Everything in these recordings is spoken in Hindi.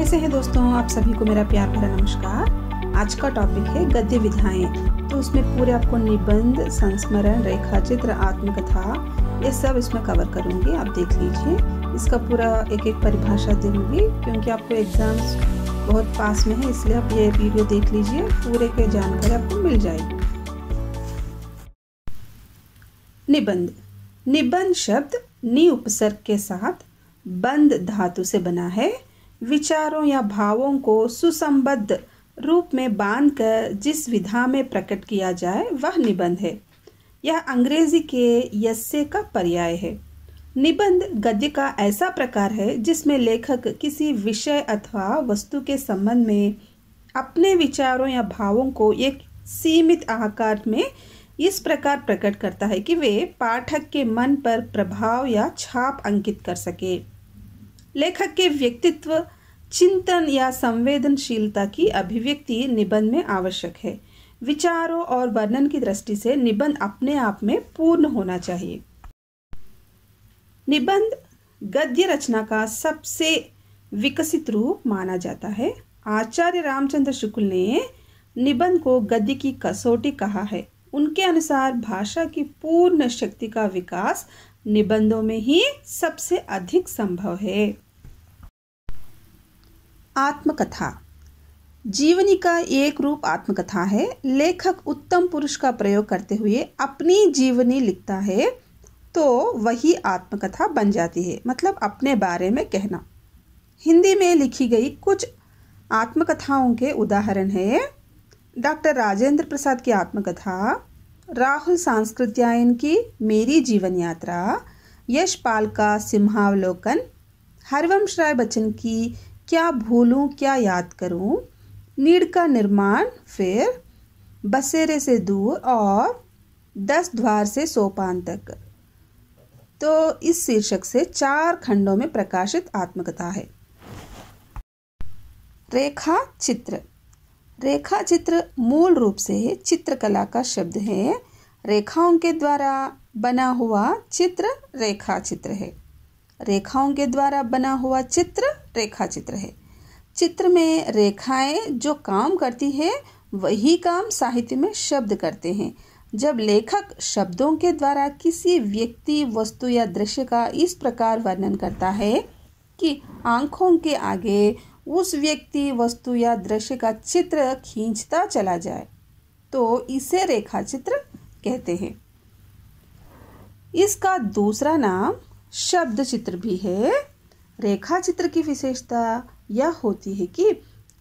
कैसे हैं दोस्तों, आप सभी को मेरा प्यार भरा नमस्कार। आज का टॉपिक है गद्य विधाएं। तो उसमें पूरे आपको निबंध, संस्मरण, रेखाचित्र, आत्मकथा ये सब इसमें कवर करूंगी। आप देख लीजिए, इसका पूरा एक एक परिभाषा दूंगी क्योंकि आपको एग्जाम्स बहुत पास में है, इसलिए आप ये वीडियो देख लीजिए, पूरे के जानकारी आपको मिल जाएगी। निबंध। निबंध शब्द नि उपसर्ग के साथ बंध धातु से बना है। विचारों या भावों को सुसंबद्ध रूप में बांधकर जिस विधा में प्रकट किया जाए वह निबंध है। यह अंग्रेजी के यस्से का पर्याय है। निबंध गद्य का ऐसा प्रकार है जिसमें लेखक किसी विषय अथवा वस्तु के संबंध में अपने विचारों या भावों को एक सीमित आकार में इस प्रकार प्रकट करता है कि वे पाठक के मन पर प्रभाव या छाप अंकित कर सके। लेखक के व्यक्तित्व, चिंतन या संवेदनशीलता की अभिव्यक्ति निबंध में आवश्यक है। विचारों और वर्णन की दृष्टि से निबंध अपने आप में पूर्ण होना चाहिए। निबंध गद्य रचना का सबसे विकसित रूप माना जाता है। आचार्य रामचंद्र शुक्ल ने निबंध को गद्य की कसौटी कहा है। उनके अनुसार भाषा की पूर्ण शक्ति का विकास निबंधों में ही सबसे अधिक संभव है। आत्मकथा जीवनी का एक रूप आत्मकथा है। लेखक उत्तम पुरुष का प्रयोग करते हुए अपनी जीवनी लिखता है तो वही आत्मकथा बन जाती है, मतलब अपने बारे में कहना। हिंदी में लिखी गई कुछ आत्मकथाओं के उदाहरण है डॉक्टर राजेंद्र प्रसाद की आत्मकथा, राहुल सांस्कृत्यायन की मेरी जीवन यात्रा, यशपाल का सिंहावलोकन, हरिवंश राय बच्चन की क्या भूलूं क्या याद करूं, नीड़ का निर्माण, फिर बसेरे से दूर और 10 द्वार से सोपान तक। तो इस शीर्षक से 4 खंडों में प्रकाशित आत्मकथा है। रेखा चित्र। रेखा चित्र मूल रूप से चित्रकला का शब्द है। रेखाओं के द्वारा बना हुआ चित्र रेखा चित्र है। रेखाओं के द्वारा बना हुआ चित्र रेखा चित्र है। चित्र में रेखाएं जो काम करती है वही काम साहित्य में शब्द करते हैं। जब लेखक शब्दों के द्वारा किसी व्यक्ति, वस्तु या दृश्य का इस प्रकार वर्णन करता है कि आंखों के आगे उस व्यक्ति, वस्तु या दृश्य का चित्र खींचता चला जाए, तो इसे रेखा चित्र कहते हैं। इसका दूसरा नाम शब्द चित्र भी है। रेखा चित्र की विशेषता यह होती है कि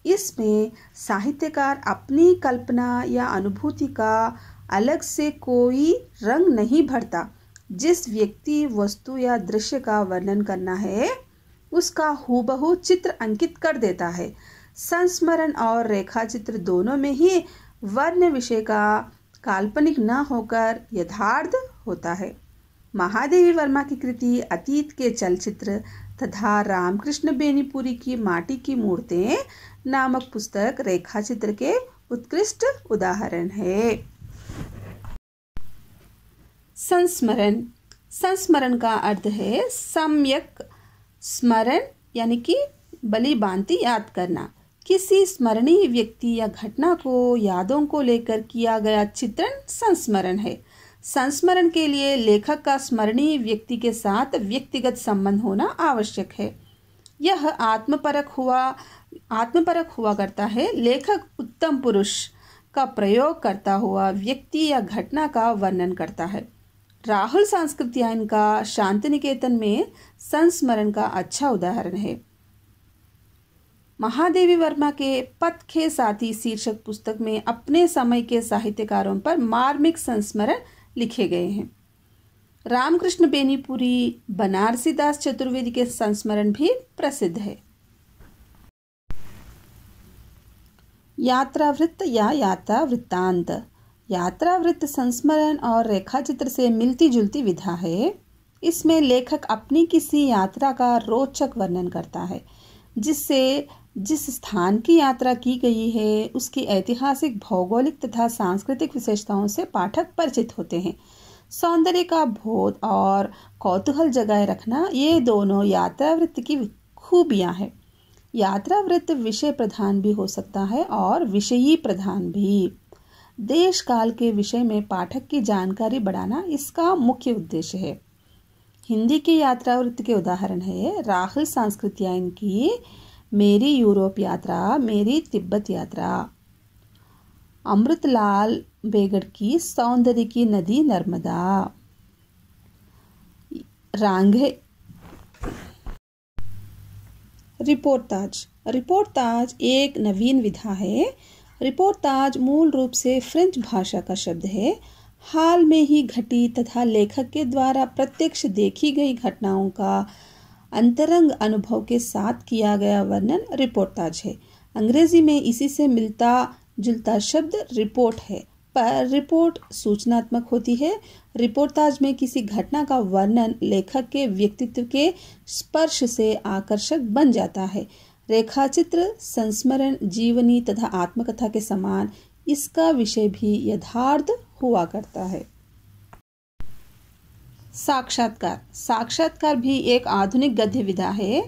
इसमें साहित्यकार अपनी कल्पना या अनुभूति का अलग से कोई रंग नहीं भरता। जिस व्यक्ति, वस्तु या दृश्य का वर्णन करना है उसका हूबहू चित्र अंकित कर देता है। संस्मरण और रेखा चित्र दोनों में ही वर्ण विषय का काल्पनिक न होकर यथार्थ होता है। महादेवी वर्मा की कृति अतीत के चलचित्र तथा रामकृष्ण बेनीपुरी की माटी की मूर्तें नामक पुस्तक रेखा चित्र के उत्कृष्ट उदाहरण है। संस्मरण। संस्मरण का अर्थ है सम्यक स्मरण, यानी कि भली भांति याद करना। किसी स्मरणीय व्यक्ति या घटना को, यादों को लेकर किया गया चित्रण संस्मरण है। संस्मरण के लिए लेखक का स्मरणीय व्यक्ति के साथ व्यक्तिगत संबंध होना आवश्यक है। यह आत्मपरक हुआ करता है। लेखक उत्तम पुरुष का प्रयोग करता हुआ व्यक्ति या घटना का वर्णन करता है। राहुल सांस्कृत्यायन का शांतिनिकेतन में संस्मरण का अच्छा उदाहरण है। महादेवी वर्मा के पथ के साथी शीर्षक पुस्तक में अपने समय के साहित्यकारों पर मार्मिक संस्मरण लिखे गए हैं। रामकृष्ण बेनीपुरी, बनारसी दास चतुर्वेदी के संस्मरण भी प्रसिद्ध है। यात्रावृत्त या यात्रा वृत्तांत। यात्रावृत्त संस्मरण और रेखाचित्र से मिलती जुलती विधा है। इसमें लेखक अपनी किसी यात्रा का रोचक वर्णन करता है, जिससे जिस स्थान की यात्रा की गई है उसकी ऐतिहासिक, भौगोलिक तथा सांस्कृतिक विशेषताओं से पाठक परिचित होते हैं। सौंदर्य का बोध और कौतूहल जगाए रखना, ये दोनों यात्रावृत्त की खूबियां हैं। यात्रा वृत्त विषय प्रधान भी हो सकता है और विषयी प्रधान भी। देश काल के विषय में पाठक की जानकारी बढ़ाना इसका मुख्य उद्देश्य है। हिंदी की यात्रा वृत्त के उदाहरण है राहुल सांस्कृत्यायन की मेरी यूरोप यात्रा, मेरी तिब्बत यात्रा, अमृतलाल बेगड़ की सौंदर्य की नदी नर्मदा, रांगे रिपोर्टाज। रिपोर्टाज एक नवीन विधा है। रिपोर्टाज मूल रूप से फ्रेंच भाषा का शब्द है। हाल में ही घटी तथा लेखक के द्वारा प्रत्यक्ष देखी गई घटनाओं का अंतरंग अनुभव के साथ किया गया वर्णन रिपोर्टाज है। अंग्रेजी में इसी से मिलता जुलता शब्द रिपोर्ट है, पर रिपोर्ट सूचनात्मक होती है। रिपोर्टाज में किसी घटना का वर्णन लेखक के व्यक्तित्व के स्पर्श से आकर्षक बन जाता है। रेखाचित्र, संस्मरण, जीवनी तथा आत्मकथा के समान इसका विषय भी यथार्थ हुआ करता है। साक्षात्कार। साक्षात्कार भी एक आधुनिक गद्य विधा है।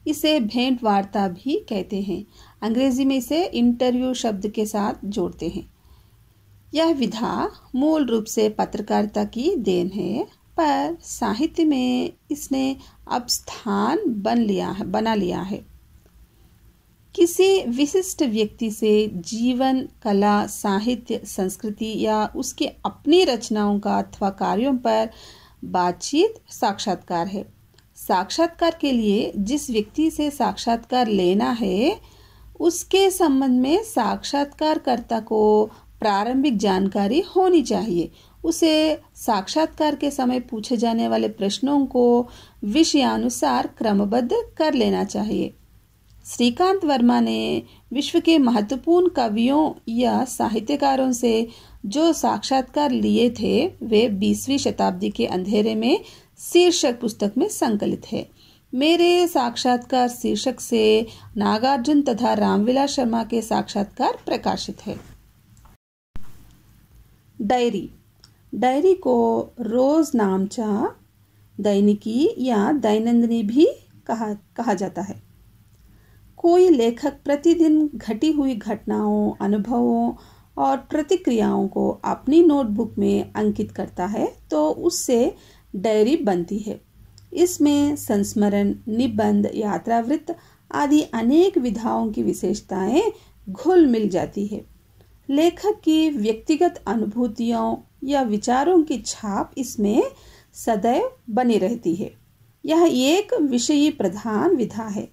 इसे भेंट वार्ता भी कहते हैं। अंग्रेजी में इसे इंटरव्यू शब्द के साथ जोड़ते हैं। यह विधा मूल रूप से पत्रकारिता की देन है, पर साहित्य में इसने अब स्थान बना लिया है। किसी विशिष्ट व्यक्ति से जीवन, कला, साहित्य, संस्कृति या उसकी अपनी रचनाओं का अथवा कार्यों पर बातचीत साक्षात्कार है। साक्षात्कार के लिए जिस व्यक्ति से साक्षात्कार लेना है उसके संबंध में साक्षात्कारकर्ता को प्रारंभिक जानकारी होनी चाहिए। उसे साक्षात्कार के समय पूछे जाने वाले प्रश्नों को विषयानुसार क्रमबद्ध कर लेना चाहिए। श्रीकांत वर्मा ने विश्व के महत्वपूर्ण कवियों या साहित्यकारों से जो साक्षात्कार लिए थे वे 20वीं शताब्दी के अंधेरे में शीर्षक पुस्तक में संकलित है। मेरे साक्षात्कार शीर्षक से नागार्जुन तथा रामविलास शर्मा के साक्षात्कार प्रकाशित है। डायरी। डायरी को रोजनामचा, दैनिकी या दैनंदिनी भी कहा जाता है। कोई लेखक प्रतिदिन घटी हुई घटनाओं, अनुभवों और प्रतिक्रियाओं को अपनी नोटबुक में अंकित करता है तो उससे डायरी बनती है। इसमें संस्मरण, निबंध, यात्रा वृत्त आदि अनेक विधाओं की विशेषताएं घुल मिल जाती है। लेखक की व्यक्तिगत अनुभूतियों या विचारों की छाप इसमें सदैव बनी रहती है। यह एक विषयी प्रधान विधा है।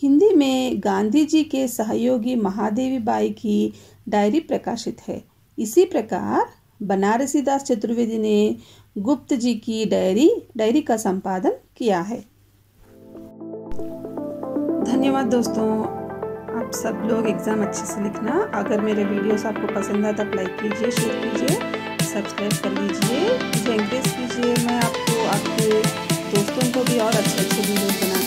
हिंदी में गांधी जी के सहयोगी महादेवी बाई की डायरी प्रकाशित है। इसी प्रकार बनारसी दास चतुर्वेदी ने गुप्त जी की डायरी का संपादन किया है। धन्यवाद दोस्तों। आप सब लोग एग्ज़ाम अच्छे से लिखना। अगर मेरे वीडियोस आपको पसंद आए तो लाइक कीजिए, शेयर कीजिए, सब्सक्राइब कर लीजिए, मुझे एंकरेज कीजिए। मैं आपको आपके दोस्तों को भी और अच्छे वीडियोस बनाने